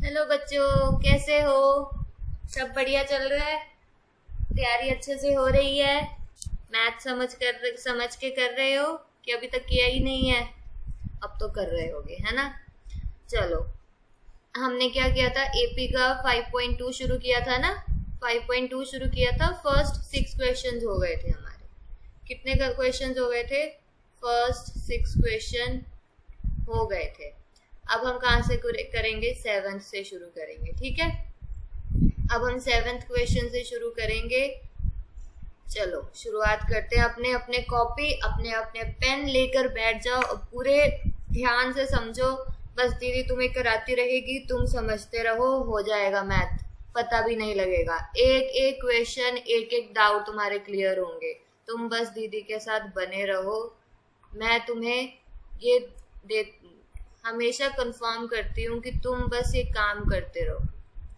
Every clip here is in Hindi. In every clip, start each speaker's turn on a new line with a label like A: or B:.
A: हेलो बच्चों, कैसे हो? सब बढ़िया चल रहा है? तैयारी अच्छे से हो रही है? मैथ समझ के कर रहे हो कि अभी तक किया ही नहीं है? अब तो कर रहे होगे, है ना? चलो, हमने क्या किया था? एपी का 5.2 शुरू किया था ना? 5.2 शुरू किया था। फर्स्ट 6 क्वेश्चंस हो गए थे हमारे। कितने क्वेश्चंस हो गए थे? फर्स्ट 6 क्वेश्चन हो गए थे। अब हम कहाँ से करेंगे? 7th से शुरू करेंगे, ठीक है? अब हम 7th क्वेश्चन से शुरू करेंगे। चलो शुरुआत करते हैं। अपने अपने कॉपी, अपने अपने पेन लेकर बैठ जाओ और पूरे ध्यान से समझो। बस दीदी तुम्हें कराती रहेगी, तुम समझते रहो, हो जाएगा मैथ, पता भी नहीं लगेगा। एक एक क्वेश्चन, एक एक डाउट तुम्हारे क्लियर होंगे। तुम बस दीदी के साथ बने रहो। मैं तुम्हें ये दे हमेशा कंफर्म करती हूँ कि तुम बस ये काम करते रहो,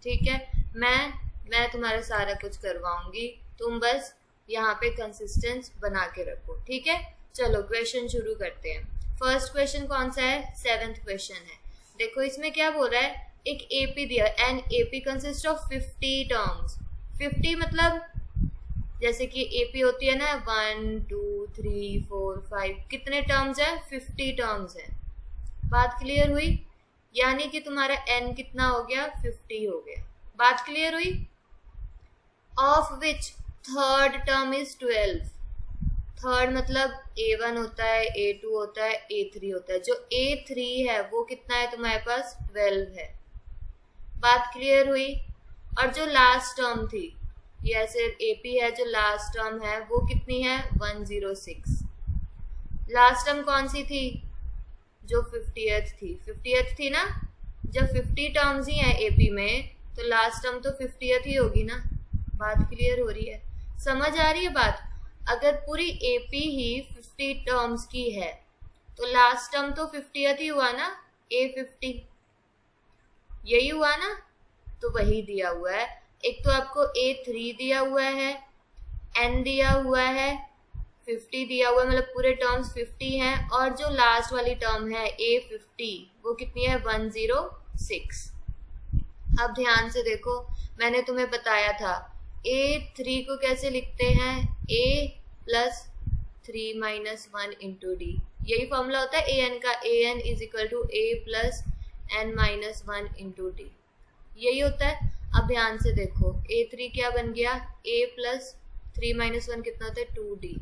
A: ठीक है? मैं तुम्हारा सारा कुछ करवाऊंगी, तुम बस यहाँ पे कंसिस्टेंस बना के रखो, ठीक है? चलो क्वेश्चन शुरू करते हैं। फर्स्ट क्वेश्चन कौन सा है? 7th क्वेश्चन है। देखो इसमें क्या बोल रहा है। एक एपी दिया, an AP consist of 50 terms. 50 मतलब जैसे कि एपी होती है ना, 1 2 3 4 5, कितने टर्म्स है? 50 टर्म्स है। बात क्लियर हुई? यानी कि तुम्हारा n कितना हो गया? 50 हो गया। बात क्लियर हुई? Of which third term is 12। Third मतलब a1 होता है, a2 होता है, a3 होता है। जो a3 है वो कितना है तुम्हारे पास? 12 है। बात क्लियर हुई? और जो लास्ट टर्म थी, ये ऐसे AP है, जो लास्ट टर्म है वो कितनी है? 106। लास्ट टर्म कौन सी थी? जो 50th थी। 50th थी ना? जब 50 टर्म्स ही हैं एपी में, तो लास्ट टर्म तो 50th ही होगी ना। बात क्लियर हो रही है? समझ आ रही है बात? अगर पूरी एपी ही 50 टर्म्स की है तो लास्ट टर्म तो 50th ही हुआ ना, A50, यही हुआ ना? तो वही दिया हुआ है। एक तो आपको A3 दिया हुआ है, N दिया हुआ है, 50 दिया हुआ है, मतलब पूरे टर्म्स 50 हैं, और जो लास्ट वाली टर्म है A50 वो कितनी है? 106। अब ध्यान से देखो, मैंने तुम्हें बताया था A3 को कैसे लिखते हैं? A plus 3 minus 1 into D. यही फॉर्मूला होता है AN का। AN is equal to A plus N minus 1 into D, यही होता है। अब ध्यान से देखो, A3 क्या बन गया? A प्लस 3 माइनस 1 कितना होता है? 2D।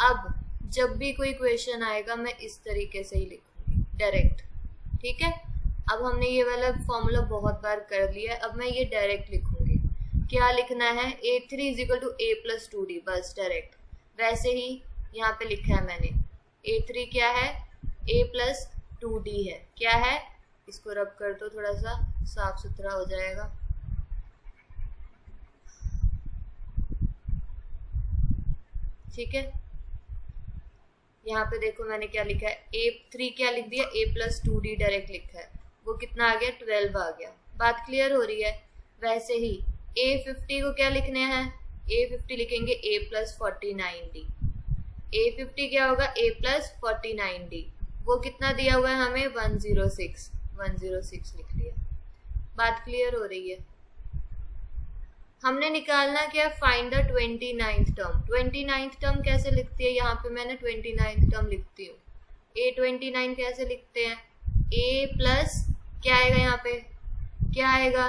A: अब जब भी कोई क्वेश्चन आएगा मैं इस तरीके से ही लिखूंगी, डायरेक्ट, ठीक है? अब हमने ये वाला फॉर्मूला बहुत बार कर लिया है, अब मैं ये डायरेक्ट लिखूंगी। क्या लिखना है? A3 is equal to A plus 2D, बस डायरेक्ट। वैसे ही यहाँ पे लिखा है मैंने। A3 क्या है? A प्लस 2D है। क्या है? इसको रब कर दो, थोड़ा सा साफ सुथरा हो जाएगा। ठीक है, यहाँ पे देखो मैंने क्या लिखा है। A3 क्या लिख दिया? A प्लस 2D डायरेक्ट लिखा है। वो कितना आ गया? 12 आ गया। बात क्लियर हो रही है? वैसे ही A50 को क्या लिखने हैं? A50 लिखेंगे A प्लस 49D। A50 क्या होगा? A plus 49D। वो कितना दिया हुआ है हमें? 106। 106 लिख लिया। बात क्लियर हो रही है? हमने निकालना क्या? Find the 29th term. 29th term कैसे लिखती है? यहाँ पे मैंने 29th टर्म लिखती हूँ। A29 कैसे लिखते हैं? A प्लस क्या आएगा यहाँ पे? क्या आएगा?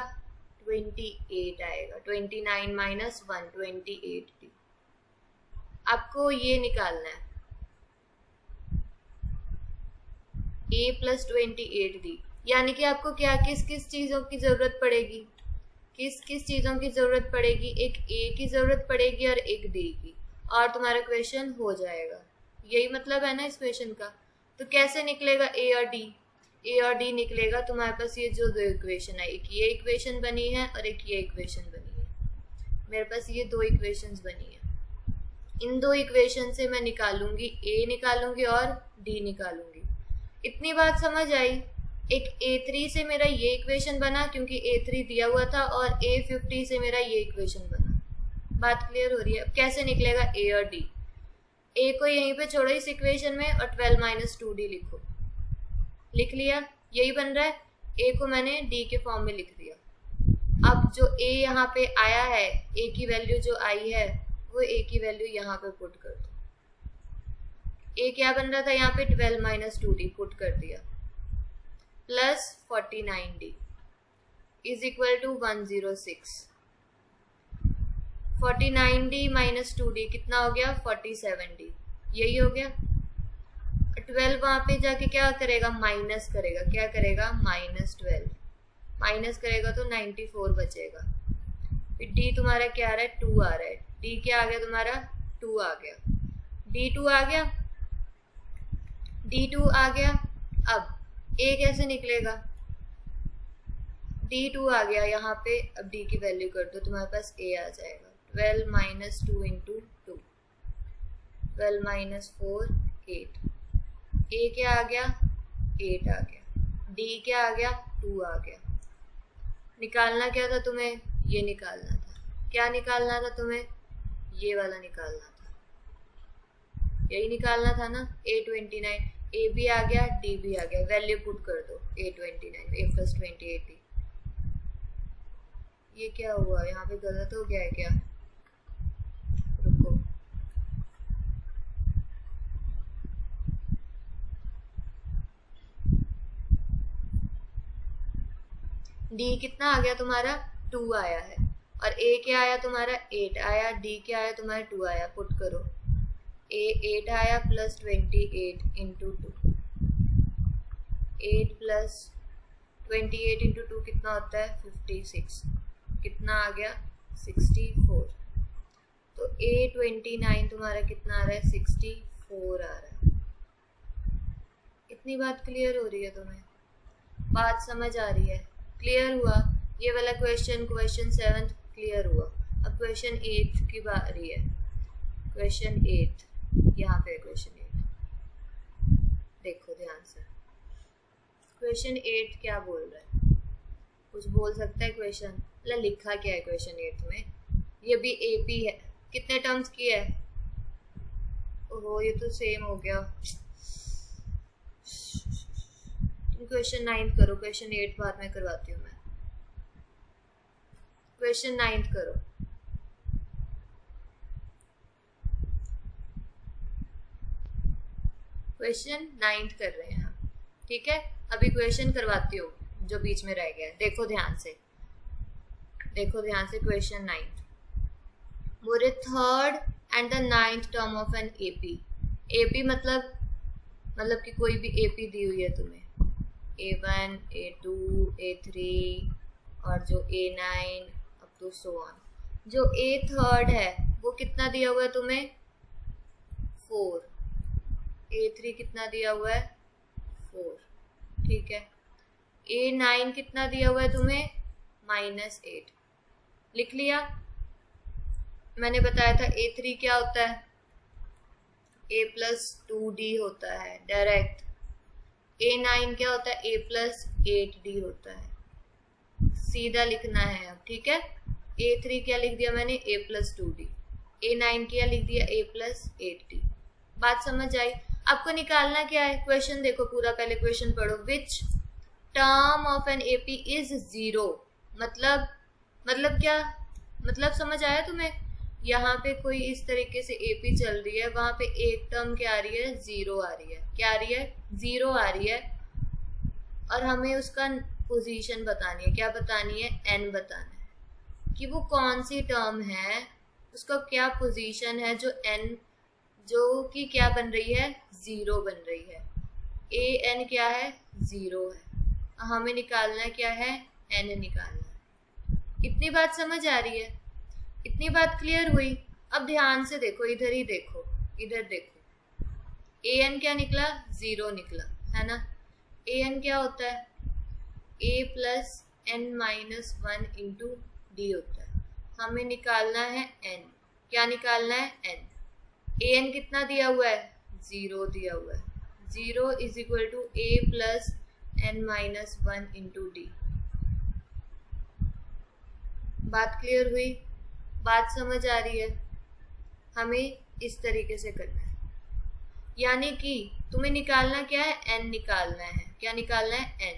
A: 28 आएगा। 29 माइनस 1, 28D। आपको ये निकालना है, A प्लस 28D। यानी कि आपको क्या, किस किस चीजों की जरूरत पड़ेगी? किस किस चीजों की जरूरत पड़ेगी? एक A की जरूरत पड़ेगी और एक D की, और तुम्हारा क्वेश्चन हो जाएगा। यही मतलब है ना इस क्वेश्चन का। तो कैसे निकलेगा A और D? A और D निकलेगा तुम्हारे पास ये जो दो इक्वेशन है, एक ये इक्वेशन बनी है और एक ये इक्वेशन बनी है। मेरे पास ये दो इक्वेशंस बनी है। इन दो इक्वेशन से मैं निकालूंगी, A निकालूंगी और D निकालूंगी। इतनी बात समझ आई? एक A3 से मेरा ये इक्वेशन बना क्योंकि A3 दिया हुआ था, और A50 से मेरा ये इक्वेशन बना। बात क्लियर हो रही है? अब कैसे निकलेगा A और D? A को यहीं पे छोड़ो इस इक्वेशन में, और 12 माइनस 2D लिखो। लिख लिया? यही बन रहा है। ए को मैंने डी के फॉर्म में लिख दिया। अब जो ए यहाँ पे आया है, ए की वैल्यू जो आई है वो ए की वैल्यू यहाँ पे पुट कर दो। ए क्या बन रहा था यहाँ पे 12 माइनस 2d पुट कर दिया, plus 49d is equal to 106। 49d minus 2d कितना हो गया? 47d, यही हो गया। 12 वहां पे जाके क्या करेगा? माइनस करेगा। क्या करेगा? माइनस 12 माइनस करेगा तो 94 बचेगा। फिर d तुम्हारा क्या आ रहा है? 2 आ रहा है। d क्या आ गया तुम्हारा? 2 आ गया। d2 आ गया, d2 आ गया। अब a कैसे निकलेगा? d2 आ गया यहाँ पे। अब d की वैल्यू कर दो, तुम्हारे पास a आ जाएगा। 12 माइनस 2 इंटू 2, 12 माइनस 4 8। a क्या आ गया? 8 आ गया। d क्या आ गया? 2 आ गया। निकालना क्या था तुम्हें? ये निकालना था। क्या निकालना था तुम्हें? ये वाला निकालना था। यही निकालना था ना। a29, a भी आ गया, d भी आ गया। वैल्यू पुट कर दो। a29 a plus 28d। ये क्या हुआ? यहाँ पे गलत हो गया है क्या? रुको, d कितना आ गया तुम्हारा? 2 आया है। और a क्या आया तुम्हारा? 8 आया। d क्या आया तुम्हारा? 2 आया। पुट करो। a 8 आया प्लस 28 इंटू 2। 8 प्लस 28 इंटू 2 कितना होता है? 56। कितना आ गया? 64। तो a29 तुम्हारा कितना आ रहा है? 64 आ रहा है। इतनी बात क्लियर हो रही है तुम्हें? बात समझ आ रही है? क्लियर हुआ? ये वाला क्वेश्चन 7 क्लियर हुआ। अब क्वेश्चन 8 की बारी है। क्वेश्चन 8 यहाँ पे क्वेश्चन 8 देखो ध्यान से। क्वेश्चन 8 क्या बोल रहा है? कुछ बोल सकता है क्वेश्चन? लिखा क्या है क्वेश्चन 8 में? ये भी एपी है। कितने टर्म्स की है? ओहो, ये तो सेम हो गया। क्वेश्चन 9 करो। क्वेश्चन 8 बाद में करवाती हूँ मैं। क्वेश्चन 9 करो। क्वेश्चन 9 कर रहे हैं हम, ठीक है। अभी क्वेश्चन करवाती हूँ जो बीच में रह गया है। देखो ध्यान से, देखो ध्यान से। क्वेश्चन 9 बोले third and the 9th term of an AP. AP मतलब कि कोई भी एपी दी हुई है तुम्हें, A1, A2, A3 और जो A9 up to so on. जो A3 है वो कितना दिया हुआ है तुम्हें? 4। A3 कितना दिया हुआ है? 4, ठीक है। A9 कितना दिया हुआ है तुम्हें? -8। लिख लिया? मैंने बताया था A3 क्या होता है? A प्लस 2D होता है डायरेक्ट। A9 क्या होता है? A प्लस 8D होता है। सीधा लिखना है अब, ठीक है। A3 क्या लिख दिया मैंने? A plus 2D। A9 क्या लिख दिया? A plus 8D। बात समझ आई? आपको निकालना क्या है? क्वेश्चन देखो पूरा, पहले क्वेश्चन पढ़ो। विच term of an AP is 0। मतलब क्या? मतलब समझ आया तुम्हें? यहाँ पे कोई इस तरीके से एपी चल रही है, वहां पे एक टर्म क्या आ रही है? 0 आ रही है। क्या आ रही है? 0 आ रही है। और हमें उसका पोजीशन बतानी है। क्या बतानी है? n बताना है कि वो कौन सी टर्म है, उसका क्या पोजीशन है जो n, जो कि क्या बन रही है? 0 बन रही है। an क्या है? 0 है। हमें निकालना क्या है? n निकालना है। इतनी बात समझ आ रही है? इतनी बात क्लियर हुई? अब ध्यान से देखो, इधर ही देखो, इधर देखो। an क्या निकला? 0 निकला, है ना। an क्या होता है? a plus n minus 1 into D होता है। हमें निकालना है n। क्या निकालना है? n। an कितना दिया हुआ है? 0 दिया हुआ है। 0 is equal to a plus n minus 1 into D. बात क्लियर हुई? बात समझ आ रही है? हमें इस तरीके से करना है, यानी कि तुम्हें निकालना क्या है? n निकालना है। क्या निकालना है? n।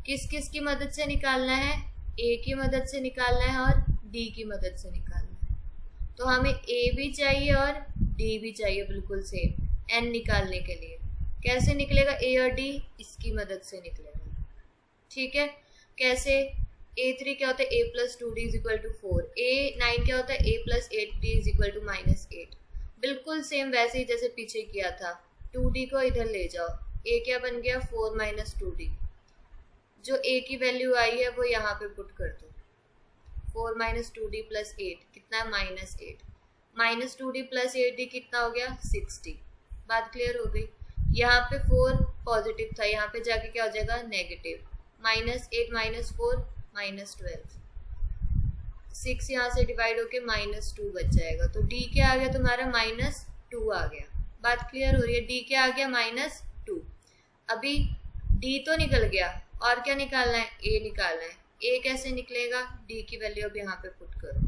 A: किस किस की मदद से निकालना है? ए की मदद से निकालना है और डी की मदद से निकालना है। तो हमें ए भी चाहिए और डी भी चाहिए बिल्कुल सेम एन निकालने के लिए। कैसे निकलेगा ए और डी? इसकी मदद से निकलेगा। ठीक है, कैसे? A3 क्या होता है? a plus 2d is equal to 4। A9 क्या होता है? a plus 8d is equal to -8। बिल्कुल सेम वैसे ही जैसे पीछे किया था। 2d को इधर ले जाओ, a क्या बन गया? 4 माइनस 2d। जो a की वैल्यू आई है वो यहाँ पे पुट कर दो। 4 माइनस 2d प्लस 8 कितना है? -8। माइनस 2d प्लस 8d कितना हो गया? 60। बात क्लियर हो गई? यहाँ पे 4 पॉजिटिव था, यहाँ पे जाके क्या हो जाएगा? नेगेटिव। -8 माइनस 4 -12। 6 यहाँ से डिवाइड होके -2 बच जाएगा। तो d क्या आ गया तुम्हारा? -2 आ गया। बात क्लियर हो रही है? d क्या आ गया? -2। अभी d तो निकल गया और क्या निकालना है? a निकालना है। a कैसे निकलेगा? d की वैल्यू अब यहाँ पे पुट करो।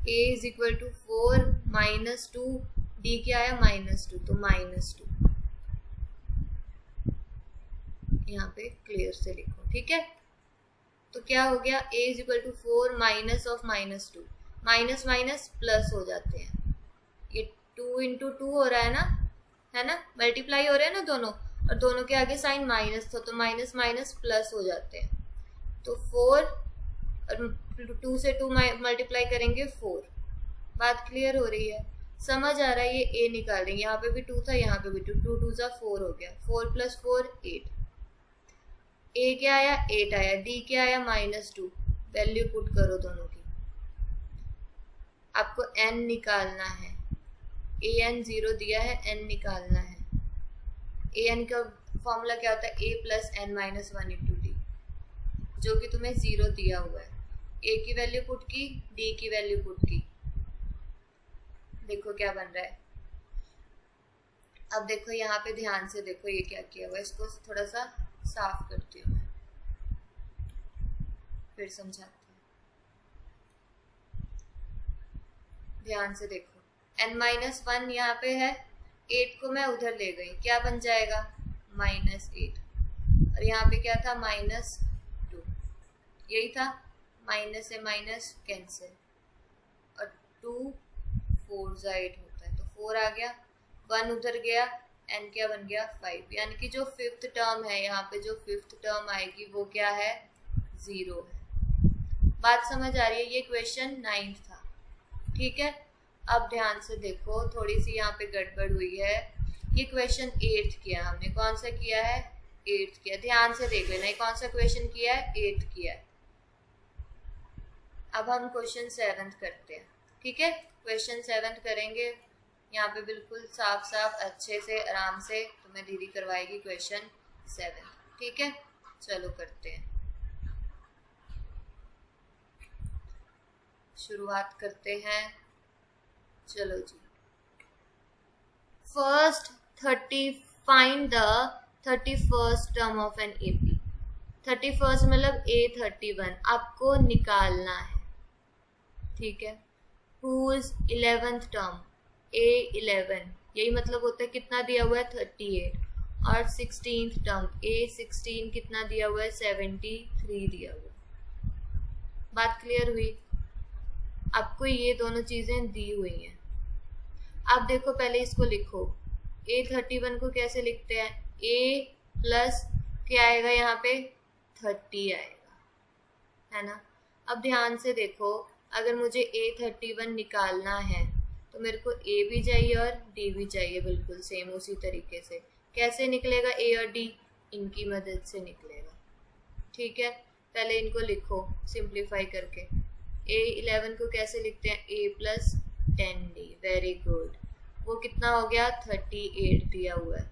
A: a is equal to 4 -2, d क्या आया? -2, तो -2 यहाँ पे क्लियर से लिखो। ठीक है, तो क्या हो गया? a is equal to 4 minus of -2, minus minus plus हो जाते हैं। ये 2 इंटू 2 हो रहा है ना, मल्टीप्लाई हो रहे हैं ना दोनों, और दोनों के आगे साइन माइनस था तो माइनस माइनस प्लस हो जाते हैं। तो 4 और 2 से 2 मल्टीप्लाई करेंगे 4। बात क्लियर हो रही है? समझ आ रहा है? ये a निकाल रहे हैं, यहाँ पे भी 2 था, यहाँ पे भी 2, 2 2 4 हो गया। 4 प्लस 4 8। a क्या आया? 8 आया। d क्या आया? -2। वैल्यू पुट करो दोनों की। आपको n निकालना है। an 0 दिया है, n निकालना है। an का फॉर्मूला क्या होता है? a plus n minus 1 into D, जो कि तुम्हें 0 दिया हुआ है। a की वैल्यू पुट की, d की वैल्यू पुट की। देखो क्या बन रहा है। अब देखो यहाँ पे ध्यान से देखो, ये क्या किया हुआ है। इसको थोड़ा सा साफ करती हूँ मैं, फिर समझाती हूँ। ध्यान से देखो, n-1 यहाँ पे है, 8 को मैं उधर ले गई, क्या बन जाएगा? -8। और यहाँ पे क्या था? -2। यही था, माइनस से माइनस कैंसिल, और 2 4 8 होता है, तो 4 आ गया। 1 उधर गया, n क्या बन गया? 5। यानी कि जो 5th टर्म है, यहाँ पे जो 5th टर्म आएगी वो क्या है? 0 है। बात समझ आ रही है? ये क्वेश्चन 9 था। ठीक है, अब ध्यान से देखो, थोड़ी सी यहाँ पे गड़बड़ हुई है। ये क्वेश्चन 8 किया हमने। कौन सा किया है? 8 किया। ध्यान से देख लेना, कौन सा क्वेश्चन किया है? 8 किया है। अब हम क्वेश्चन 7 करते हैं। ठीक है, क्वेश्चन 7 करेंगे। यहाँ पे बिल्कुल साफ साफ अच्छे से आराम से तुम्हें दीदी करवाएगी क्वेश्चन 7। ठीक है, चलो करते हैं, शुरुआत करते हैं। चलो जी, first 30 find the 31st term of an AP. 31st मतलब A31 आपको निकालना है। ठीक है, whose 11th टर्म A11, यही मतलब होता है कितना दिया हुआ है? 38। और 16th टर्म A16 कितना दिया हुआ है? 73 दिया हुआ है। बात क्लियर हुई? आपको ये दोनों चीजें दी हुई हैं। आप देखो, पहले इसको लिखो। A31 को कैसे लिखते हैं? A प्लस क्या आएगा यहाँ पे? 30 आएगा, है ना। अब ध्यान से देखो, अगर मुझे A31 निकालना है तो मेरे को A भी चाहिए और D भी चाहिए, बिल्कुल सेम उसी तरीके से। कैसे निकलेगा A और D? इनकी मदद से निकलेगा। ठीक है, पहले इनको लिखो सिंप्लीफाई करके। A11 को कैसे लिखते हैं? A plus 10D। Very good, वो कितना हो गया? 38 दिया हुआ है।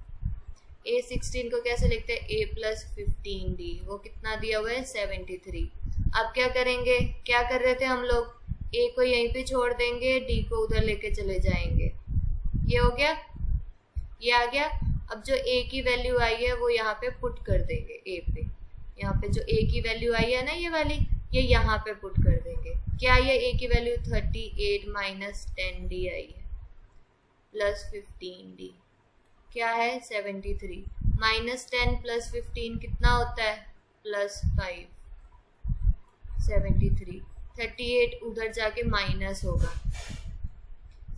A: A16 को कैसे लिखते हैं? A प्लस 15D, वो कितना दिया हुआ है? 73। अब क्या करेंगे? क्या कर रहे थे हम लोग? A को यहीं पे छोड़ देंगे, D को उधर लेके चले जाएंगे। ये हो गया, ये आ गया। अब जो A की वैल्यू आई है वो यहाँ पे पुट कर देंगे A पे। यहाँ पे जो A की वैल्यू आई है ना, ये वाली, ये यहाँ पे पुट कर देंगे। क्या आई है? A की वैल्यू 38 माइनस 10D आई है, प्लस 15D क्या है? 73। -10 + 15 कितना होता है? प्लस 5 73, 38 उधर जाके माइनस होगा,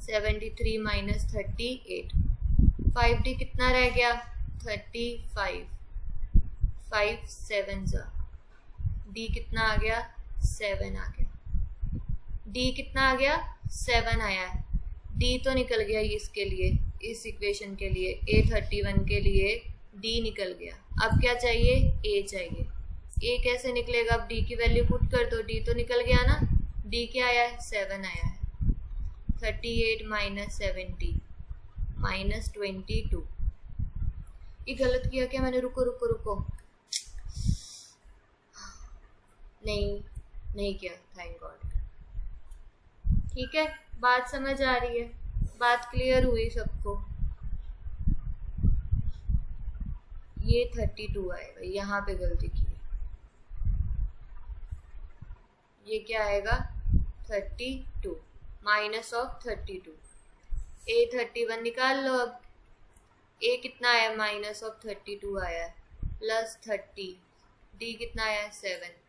A: 73 माइनस 38, 5d कितना रह गया 35, 5 7 जा, d कितना आ गया 7 आ गया, d कितना आ गया 7 आया है, d तो निकल गया इसके लिए, इस इक्वेशन के लिए A31 के लिए d निकल गया। अब क्या चाहिए a चाहिए, a कैसे निकलेगा, अब d की वैल्यू पुट कर दो, d तो निकल गया ना, d क्या आया है 7 आया है, 38 माइनस 70 माइनस 22, ये गलत किया क्या मैंने, रुको रुको रुको, नहीं किया, थैंक गॉड। ठीक है, बात समझ आ रही है, बात क्लियर हुई सबको। ये 32 आएगा, यहाँ पे गलती की है, ये क्या आएगा 32 माइनस ऑफ 32, A31 निकाल लो। अब A कितना आया माइनस ऑफ 32 आया है, प्लस 30, D कितना आया 7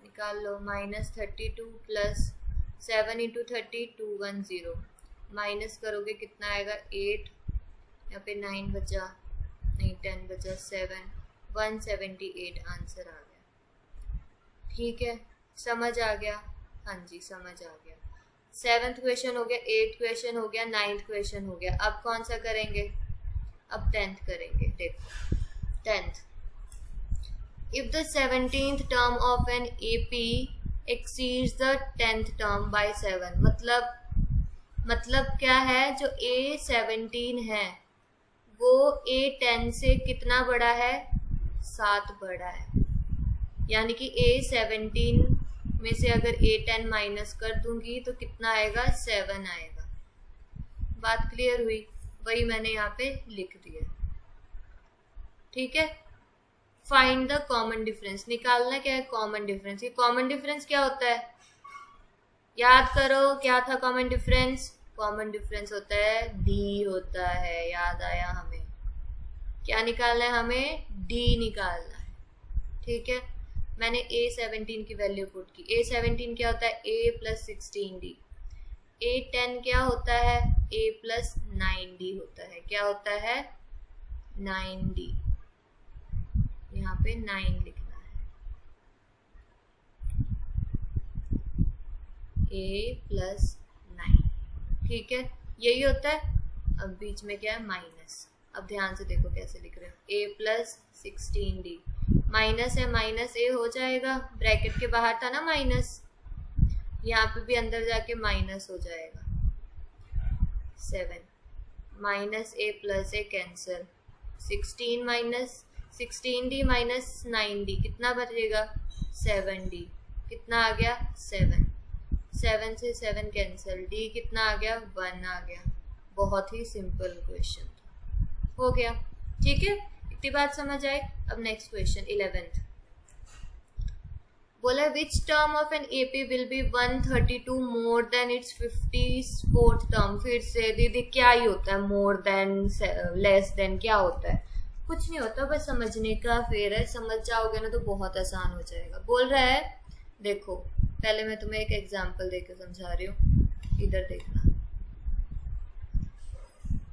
A: निकाल लो, माइनस 32 प्लस 7 इंटू 30 210, माइनस करोगे कितना आएगा 8, यहाँ पे 9 बचा, नहीं 10 बचा, 7 178 आंसर आ गया। ठीक है, समझ आ गया, हाँ जी समझ आ गया। 7th क्वेश्चन हो गया, 8th क्वेश्चन हो गया, 9th क्वेश्चन हो गया। अब कौन सा करेंगे, अब 10th करेंगे। देखो 10th, if the 17th term of an AP exceeds the 10th term by 7, मतलब क्या है, जो A17 है वो A10 से कितना बड़ा है, 7 बड़ा है, यानी कि A17 में से अगर A10 माइनस कर दूंगी तो कितना आएगा 7 आएगा। बात क्लियर हुई, वही मैंने यहाँ पे लिख दिया। ठीक है, फाइंड द कॉमन डिफरेंस, निकालना क्या है कॉमन डिफरेंस। ये कॉमन डिफरेंस क्या होता है, याद करो क्या था कॉमन डिफरेंस, कॉमन डिफरेंस होता है डी होता है, याद आया हमें, क्या निकालना है हमें, डी निकालना है। ठीक है, मैंने A17 की वैल्यू पुट की, A17 क्या होता है A प्लस 16D, A10 क्या होता है A प्लस 9D होता है, क्या होता है 9D, यहाँ पे 9 लिखना है, A प्लस 9। ठीक है, यही होता है। अब बीच में क्या है माइनस, अब ध्यान से देखो कैसे लिख रहे हो, A प्लस 16D, माइनस है माइनस A हो जाएगा, ब्रैकेट के बाहर था ना माइनस, यहाँ पे भी अंदर जाके माइनस हो जाएगा, 7 minus A plus A cancel, 16 minus 16D minus 9D कितना बचेगा 7D, कितना आ गया 7, 7 से 7 कैंसिल, D कितना आ गया 1 आ गया। बहुत ही सिंपल क्वेश्चन हो गया। ठीक है, इतनी बात समझ आए। अब नेक्स्ट क्वेश्चन 11th बोला, which term of an AP will be 132 more than its 54th term. फिर से दीदी क्या ही होता है मोर देन लेस देन, क्या होता है, कुछ नहीं होता, बस समझने का फेर है, समझ जाओगे ना तो बहुत आसान हो जाएगा। बोल रहा है देखो, पहले मैं तुम्हें एक एग्जांपल देकर समझा रही हूँ, इधर देखना,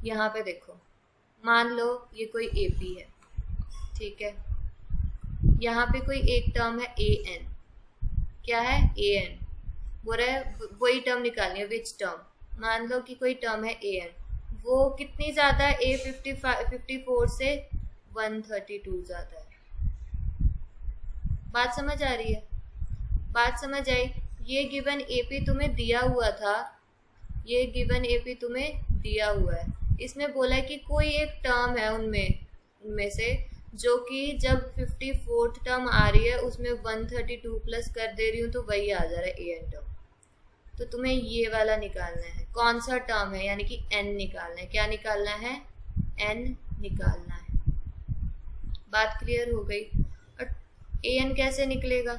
A: यहाँ पे देखो, मान लो ये कोई AP है, ठीक है, यहाँ पे कोई एक टर्म है AN, क्या है AN, बोल रहा है वही टर्म निकालनी है, विच टर्म, मान लो कि कोई टर्म है AN, वो कितनी ज्यादा है A54 से 132 ज्यादा है। बात समझ आ रही है, बात समझ आई। ये गिवन AP तुम्हें दिया हुआ था, ये गिवन AP तुम्हें दिया हुआ है, इसमें बोला है कि कोई एक टर्म है उनमें से जो कि जब 54th टर्म आ रही है उसमें 132 प्लस कर दे रही हूँ तो वही आ जा रहा है AN टर्म, तो तुम्हें ये वाला निकालना है, कौन सा टर्म है, यानी कि N निकालना है। क्या निकालना है, N निकालना है। बात क्लियर हो गई। और AN कैसे निकलेगा,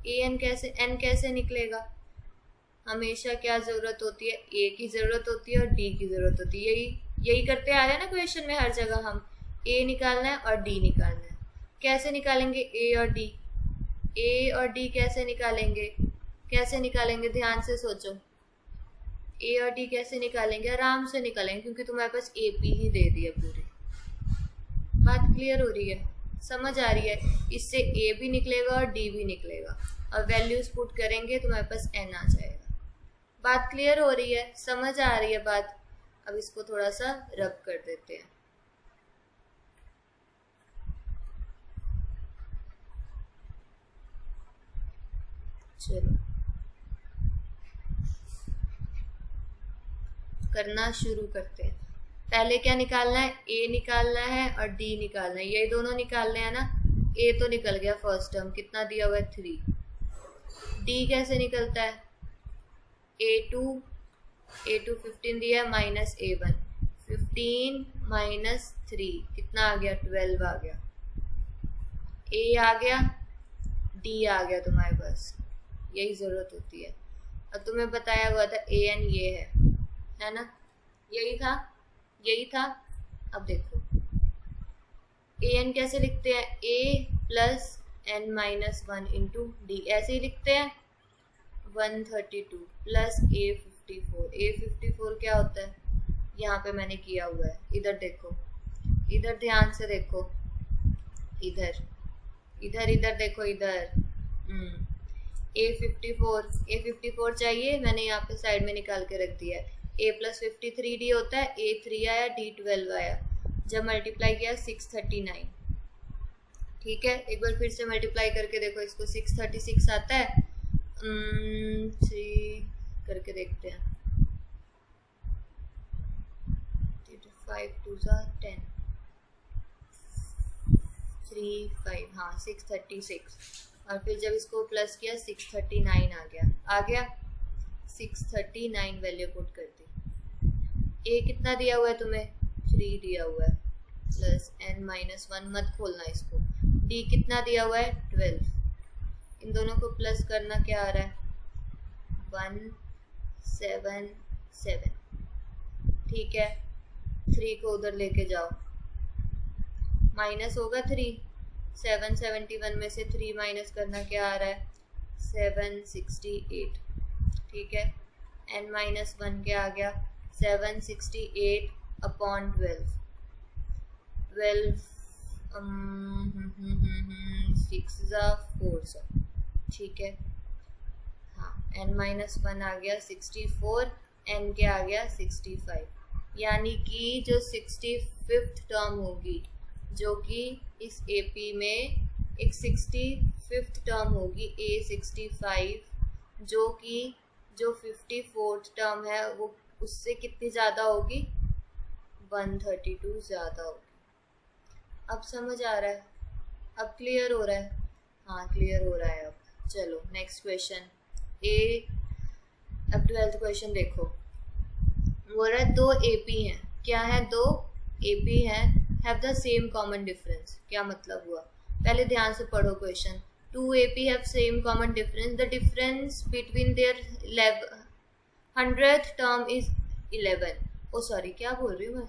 A: AN कैसे, N कैसे निकलेगा, हमेशा क्या जरूरत होती है, A की जरूरत होती है और D की जरूरत होती है, यही करते आ रहे हैं ना क्वेश्चन में हर जगह, हम A निकालना है और D निकालना है। कैसे निकालेंगे ए और डी? ए और डी कैसे निकालेंगे? कैसे निकालेंगे? ध्यान से सोचो। ए और डी कैसे निकालेंगे? आराम से निकालेंगे, क्योंकि तुम्हारे पास ए पी ही दे दिया पूरी। बात क्लियर हो रही है? समझ आ रही है? इससे ए भी निकलेगा और डी भी निकलेगा, और वैल्यूज पुट करेंगे तुम्हारे पास एन आ जाएगा। बात क्लियर हो रही है? समझ आ रही है बात? अब इसको थोड़ा सा रब कर देते हैं। चलो करना शुरू करते हैं। पहले क्या निकालना है? ए निकालना है और डी निकालना है, ये दोनों निकालने हैं ना। ए तो निकल गया फर्स्ट टर्म, कितना दिया हुआ है? 3। डी कैसे निकलता है? A2 15 दिया है, माइनस A1 15 माइनस 3 कितना आ गया? 12 आ गया। ए आ गया, डी आ गया तुम्हारे पास। यही जरूरत होती है। और तुम्हें बताया हुआ था AN ये है ना? यही था। अब देखो AN कैसे लिखते हैं? A plus N minus 1 into D, ऐसे ही लिखते हैं। 132 प्लस A54 क्या होता है? यहाँ पे मैंने किया हुआ है, इधर देखो, इधर ध्यान से देखो, इधर देखो, इधर A54 चाहिए, मैंने यहाँ पे साइड में निकाल के रख दिया है। A प्लस 53D होता है, A3 आया, D12 आया, जब मल्टीप्लाई किया 639। ठीक है, एक बार फिर से मल्टीप्लाई करके देखो इसको, 636 आता है। 3 करके देखते हैं, 5 2 10 3 5, हाँ 636। और फिर जब इसको प्लस किया 639 आ गया 639 वैल्यू पुट कर दी। ए कितना दिया हुआ है तुम्हें? 3 दिया हुआ है, प्लस n माइनस 1 मत खोलना इसको। डी कितना दिया हुआ है? 12। इन दोनों को प्लस करना क्या आ रहा है? 177। ठीक है, 3 को उधर लेके जाओ, माइनस होगा 3। 771 में से 3 माइनस करना क्या आ रहा है? 768। ठीक है, n माइनस 1 क्या आ गया? 768 अपॉन 12 6 4। ठीक है, हाँ n माइनस 1 आ गया 64, n क्या आ गया? 65। यानी कि जो 65th टर्म होगी, जो कि इस AP में एक 65th टर्म होगी, A65, जो कि जो 54th टर्म है वो उससे कितनी ज़्यादा होगी? 132 ज़्यादा होगी। अब समझ आ रहा है? अब क्लियर हो रहा है? हाँ क्लियर हो रहा है अब। चलो नेक्स्ट क्वेश्चन, अब 12th क्वेश्चन देखो। वो रहा है 2 AP हैं। क्या है? 2 AP हैं, have the same common difference. क्या मतलब हुआ? पहले ध्यान से पढ़ो question. 2 AP have same common difference. The difference between their 100th term is 11. Oh sorry, क्या बोल रही हूँ मैं?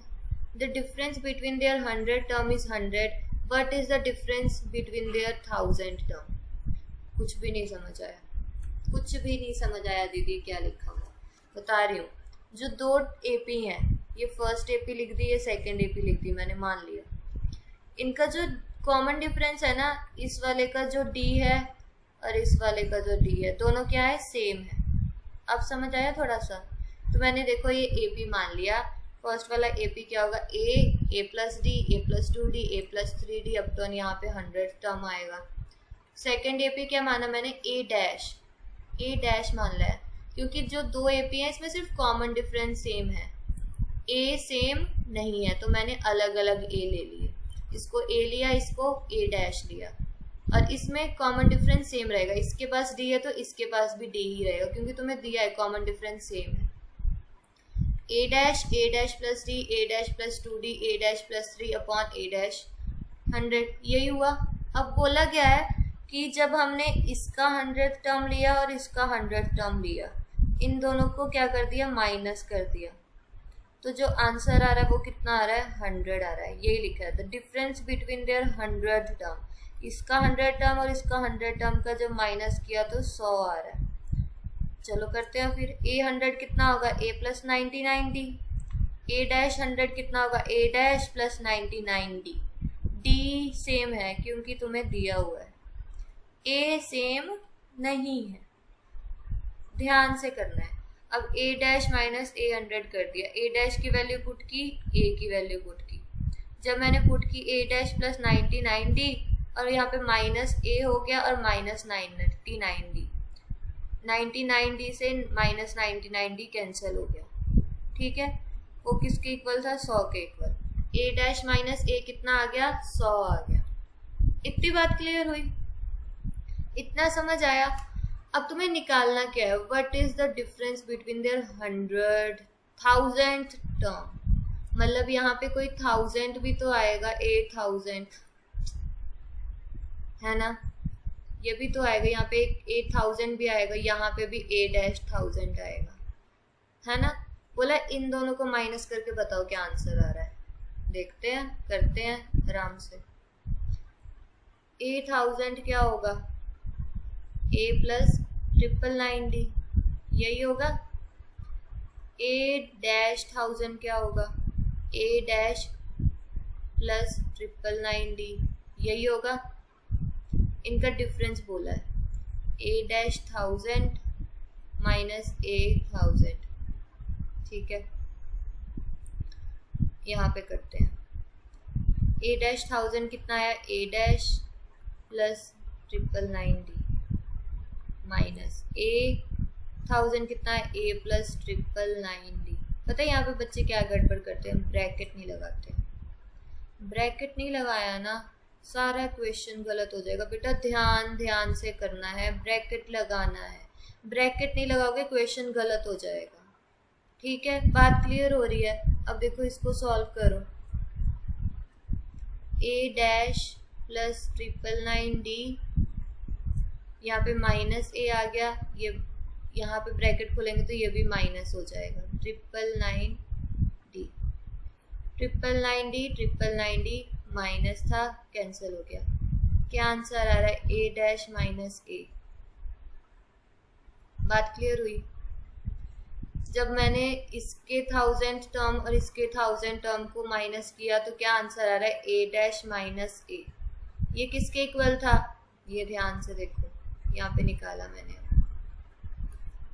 A: The difference between their 100th term is 100. What is the difference between their 1000th term? कुछ भी नहीं समझ आया, कुछ भी नहीं समझ आया दीदी क्या लिखा हुआ, बता रही हूँ। जो 2 AP हैं, ये फर्स्ट AP लिख दी, ये सेकेंड AP लिख दी, मैंने मान लिया। इनका जो कॉमन डिफरेंस है ना, इस वाले का जो D है और इस वाले का जो D है, दोनों क्या है? सेम है। अब समझ आया थोड़ा सा? तो मैंने देखो ये AP मान लिया, फर्स्ट वाला AP क्या होगा? A plus D, A plus 2D, A plus 3D, अब तो यहाँ पे 100th टर्म आएगा। सेकेंड AP क्या माना मैंने? A डैश मान लिया है, क्योंकि जो 2 AP हैं इसमें सिर्फ कॉमन डिफरेंस सेम है, A सेम नहीं है, तो मैंने अलग अलग A ले लिए। इसको A लिया, इसको A डैश लिया, और इसमें कॉमन डिफरेंस सेम रहेगा। इसके पास D है तो इसके पास भी D ही रहेगा, क्योंकि तुम्हें दिया है कॉमन डिफरेंस सेम है। A dash plus D, A dash plus 2D, A dash plus 3 upon A dash 100, यही हुआ। अब बोला गया है कि जब हमने इसका 100th टर्म लिया और इसका 100th टर्म लिया, इन दोनों को क्या कर दिया? माइनस कर दिया, तो जो आंसर आ रहा है वो कितना आ रहा है? 100 आ रहा है। यही लिखा है, the difference between their 100th term. इसका 100 टर्म और इसका 100 टर्म का जब माइनस किया तो 100 आ रहा है। चलो करते हैं फिर। A100 कितना होगा, A प्लस 90 A डैश 100 कितना होगा, A dash plus 90 D same है क्योंकि तुम्हें दिया हुआ है, A सेम नहीं है, ध्यान से करना है। अब A डैश माइनस A100 कर दिया, A डैश की वैल्यू पुट की, A की वैल्यू पुट की। जब मैंने पुट की A डैश प्लस 90 और यहाँ पे माइनस A हो गया और माइनस 99D से माइनस 99D कैंसिल हो गया, ठीक है। वो किसके इक्वल था, 100 के equal. A dash minus A कितना आ गया, 100 आ गया। इतनी बात क्लियर हुई, इतना समझ आया। अब तुम्हें निकालना क्या है, what is the difference between their 100 1000 term. मतलब यहाँ पे कोई 1000 भी तो आएगा, 8000 है ना, ये भी तो आएगा, यहाँ पे 8000 भी आएगा, यहाँ पे भी A डैश 1000 आएगा, है ना। बोला इन दोनों को माइनस करके बताओ क्या आंसर आ रहा है। देखते हैं, करते हैं आराम से। 8000 क्या होगा, A प्लस 999D, यही होगा। A डैश 1000 क्या होगा, A डैश प्लस 999D, यही होगा। इनका डिफरेंस बोला है, A डैश 1000 माइनस A1000, ठीक है। यहाँ पे करते हैं। A डैश 1000 कितना आया, A dash plus 999D minus A1000 कितना है, A प्लस 999D। पता है यहाँ पे बच्चे क्या गड़बड़ करते हैं, ब्रैकेट नहीं लगाते। ब्रैकेट नहीं लगाया ना, सारा क्वेश्चन गलत हो जाएगा। बेटा ध्यान से करना है, ब्रैकेट लगाना है। ब्रैकेट नहीं लगाओगे क्वेश्चन गलत हो जाएगा, ठीक है। बात क्लियर हो रही है। अब देखो इसको सॉल्व करो। A डैश प्लस 999D, यहाँ पे माइनस A आ गया, ये यहाँ पे ब्रैकेट खोलेंगे तो ये भी माइनस हो जाएगा। 999D 999D माइनस था, कैंसिल हो गया। क्या आंसर आ रहा है, A डैश माइनस A। बात क्लियर हुई। जब मैंने इसके 1000 टर्म और इसके 1000 टर्म को माइनस किया तो क्या आंसर आ रहा है, A डैश माइनस A। ये किसके इक्वल था, ये ध्यान से देखो, यहाँ पे निकाला मैंने।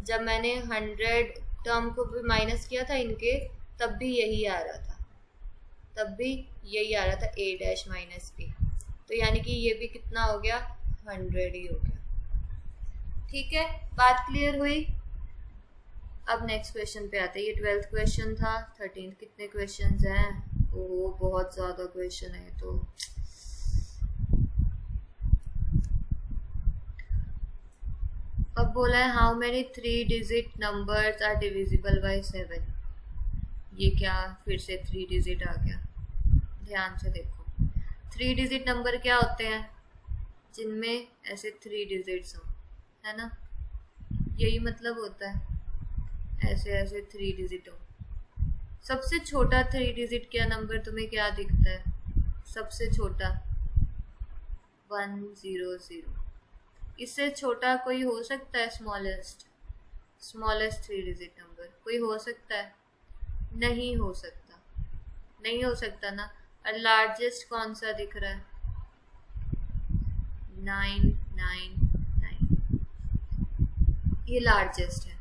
A: जब मैंने 100 टर्म को भी माइनस किया था इनके, तब भी यही आ रहा था, A डैश माइनस A। तो यानी कि ये भी कितना हो गया, 100 ही हो गया, ठीक है। बात क्लियर हुई। अब नेक्स्ट क्वेश्चन पे आते हैं। ये 12th क्वेश्चन था। 13th कितने क्वेश्चंस हैं, ओह बहुत ज़्यादा क्वेश्चन है। तो अब बोला है how many 3 digit numbers are divisible by 7। ये क्या फिर से 3 डिजिट आ गया, ध्यान से देखो। 3 डिजिट नंबर क्या होते हैं, जिनमें ऐसे 3 डिजिट्स हो, है ना, यही मतलब होता है, ऐसे 3 डिजिट हो। सबसे छोटा 3 डिजिट क्या नंबर तुम्हें क्या दिखता है, सबसे छोटा 100। इससे छोटा कोई हो सकता है, स्मॉलेस्ट 3 डिजिट नंबर कोई हो सकता है, नहीं हो सकता ना। और लार्जेस्ट कौन सा दिख रहा है, 999, ये लार्जेस्ट है।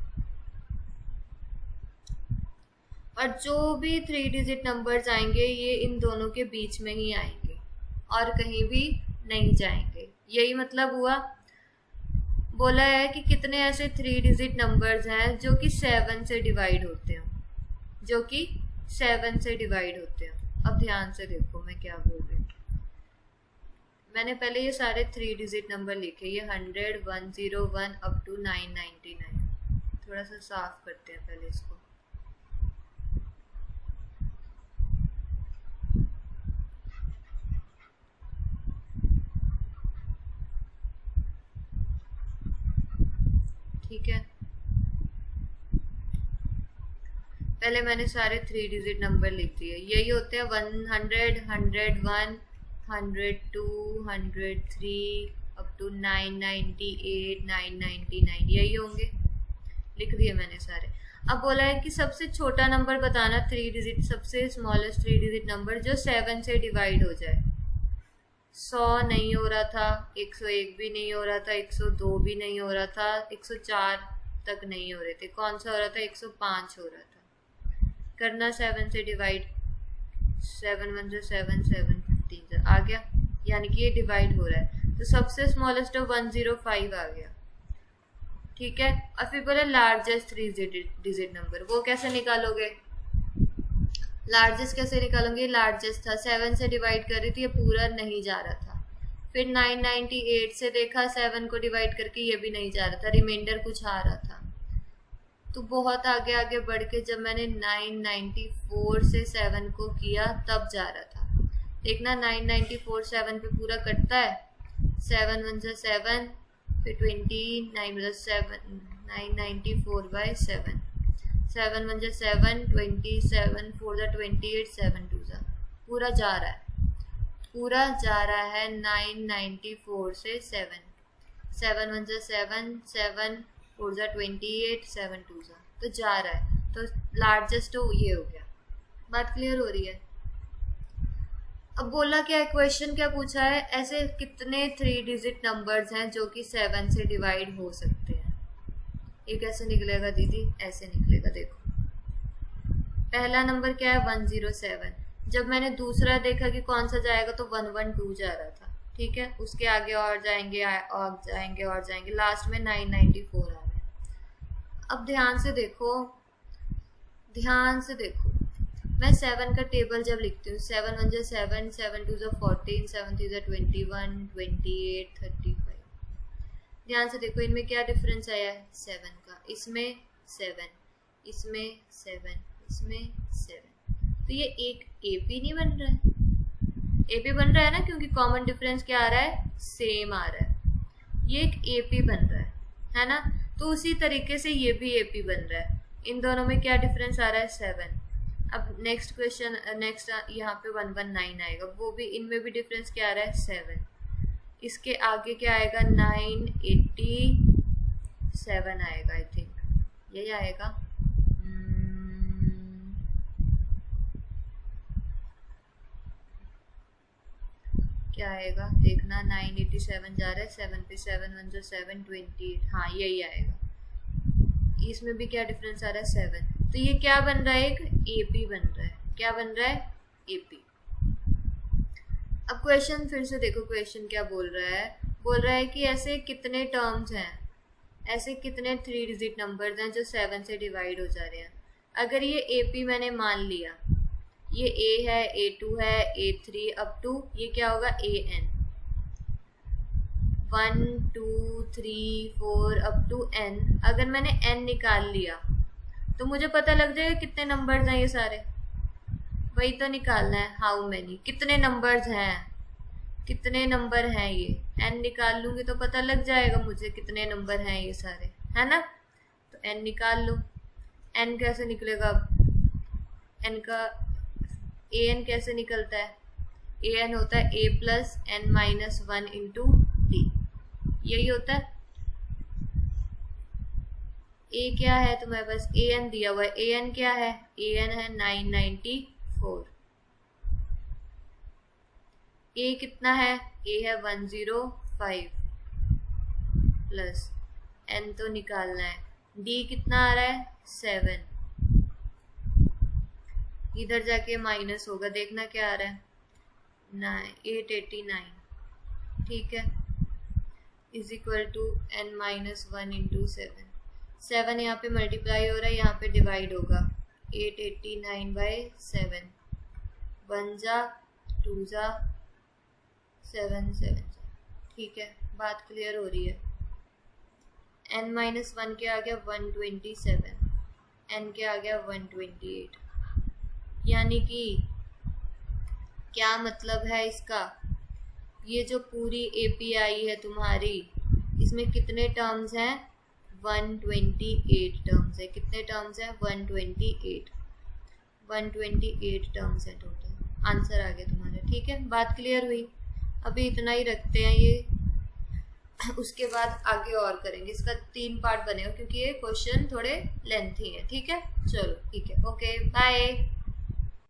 A: और जो भी 3 डिजिट नंबर्स आएंगे ये इन दोनों के बीच में ही आएंगे और कहीं भी नहीं जाएंगे, यही मतलब हुआ। बोला है कि कितने ऐसे 3 डिजिट नंबर्स हैं जो कि 7 से डिवाइड होते हैं, अब ध्यान से देखो मैं क्या बोल रही हूँ। मैंने पहले ये सारे 3 डिजिट नंबर लिखे, ये 100, 101 अप टू 999। थोड़ा सा साफ करते हैं पहले इसको। ठीक है, पहले मैंने सारे 3 डिजिट नंबर लिख दिए। यही होते हैं 100, 101, 102, 103 अप टू 998, 999 यही होंगे। लिख दिए मैंने सारे। अब बोला है कि सबसे छोटा नंबर बताना, 3 डिजिट, सबसे स्मॉलेस्ट 3 डिजिट नंबर जो 7 से डिवाइड हो जाए। 100 नहीं हो रहा था, 101 भी नहीं हो रहा था, 102 भी नहीं हो रहा था, 104 तक नहीं हो रहे थे। कौन सा हो रहा था? 105 हो रहा था। करना 7 से डिवाइड, 7 1 जो 7, 7 15 आ गया, यानी कि ये डिवाइड हो रहा है। तो सबसे स्मॉलेस्ट 105 आ गया, ठीक है। और फिर बोला लार्जेस्ट 3 डिजिट नंबर, वो कैसे निकालोगे? लार्जेस्ट कैसे निकालोगे? लार्जेस्ट था, 7 से डिवाइड कर रही थी, ये पूरा नहीं जा रहा था। फिर 998 से देखा, 7 को डिवाइड करके ये भी नहीं जा रहा था, रिमाइंडर कुछ आ रहा था। तो बहुत आगे आगे बढ़ के जब मैंने 994 से 7 को किया तब जा रहा था। देखना 994 7 पे पूरा कटता है, 7 1 जा 7, फिर 29 7, 994 बाय 7, 7 1 जा 7, 27 4 जा 28, 7 2 जा, पूरा जा रहा है, पूरा जा रहा है 994 से 7, 7 1 जा 7, 7 4 जा 28, 7 2 जा, तो जा रहा है। तो लार्जेस्ट तो ये हो गया। बात क्लियर हो रही है? अब बोला क्या है, क्वेश्चन क्या पूछा है, ऐसे कितने 3 डिजिट नंबर्स हैं जो कि 7 से डिवाइड हो सकते हैं। ये कैसे निकलेगा दीदी? ऐसे निकलेगा, देखो पहला नंबर क्या है 107। जब मैंने दूसरा देखा कि कौन सा जाएगा तो 112 जा रहा था, ठीक है। उसके आगे और जाएंगे और जाएंगे और जाएंगे, लास्ट में 994 आ रहा है। अब ध्यान से देखो, ध्यान से देखो, मैं 7 का टेबल जब लिखती हूँ, 7 1 जा 7, 7 2 जा 14, 7 3 जा 21, 28, 35। ध्यान से देखो इनमें क्या डिफरेंस आया है 7 का, इसमें 7, इसमें 7, इसमें 7। तो ये एक एपी नहीं बन रहा है। एपी बन रहा है ना, क्योंकि कॉमन डिफरेंस क्या आ रहा है? सेम आ रहा है। ये एक एपी बन रहा है ना। तो उसी तरीके से ये भी एपी बन रहा है। इन दोनों में क्या डिफरेंस आ रहा है? 7। अब नेक्स्ट क्वेश्चन, नेक्स्ट यहाँ पे 119 आएगा, वो भी, इनमें भी डिफरेंस क्या आ रहा है? 7। इसके आगे क्या आएगा? 987 आएगा, आई थिंक यही आएगा। क्या आएगा देखना, 987 जा रहा है, 7 पे 7 1 जो 7, 28, हाँ यही आएगा। इसमें भी क्या डिफरेंस आ रहा है? 7। तो ये क्या बन रहा है? एक एपी बन रहा है। क्या बन रहा है? एपी। अब क्वेश्चन फिर से देखो, क्वेश्चन क्या बोल रहा है? बोल रहा है कि ऐसे कितने टर्म्स हैं, ऐसे कितने 3 डिजिट नंबर्स हैं जो 7 से डिवाइड हो जा रहे हैं। अगर ये एपी मैंने मान लिया, ये A है, A2 है, A3 अप टू ये क्या होगा? AN, 1 2 3 4 up to N। अगर मैंने N निकाल लिया तो मुझे पता लग जाएगा कितने नंबर्स हैं ये सारे, वही तो निकालना है। हाउ मैनी, कितने नंबर्स हैं, कितने नंबर हैं ये। N निकाल लूंगी तो पता लग जाएगा मुझे कितने नंबर हैं ये सारे, है ना। तो N निकाल लो। N कैसे निकलेगा? N का an कैसे निकलता है? an होता है a plus n minus 1 into D, यही होता है। a क्या है तुम्हारे पास? an दिया हुआ है। an क्या है? an है 994। a कितना है? a है 105 प्लस n तो निकालना है। d कितना आ रहा है? 7। इधर जाके माइनस होगा, देखना क्या आ रहा है? 889, ठीक है, is equal to n minus 1 into 7। 7 यहाँ पे मल्टीप्लाई हो रहा है, यहाँ पे डिवाइड होगा। 889 बाई 7, 1 जा 2 जा 7 7 जा, ठीक है। बात क्लियर हो रही है? n माइनस 1 क्या आ गया? 127, n क्या आ गया? 128। यानी कि क्या मतलब है इसका? ये जो पूरी एपीआई है तुम्हारी, इसमें कितने टर्म्स हैं? 128 टर्म्स है। कितने टर्म्स हैं? 128 टर्म्स है टोटल। आंसर आ गया तुम्हारा। ठीक है, बात क्लियर हुई। अभी इतना ही रखते हैं ये, उसके बाद आगे और करेंगे। इसका 3 पार्ट बनेगा क्योंकि ये क्वेश्चन थोड़े लेंथी है। ठीक है, चलो ठीक है, ओके बाय।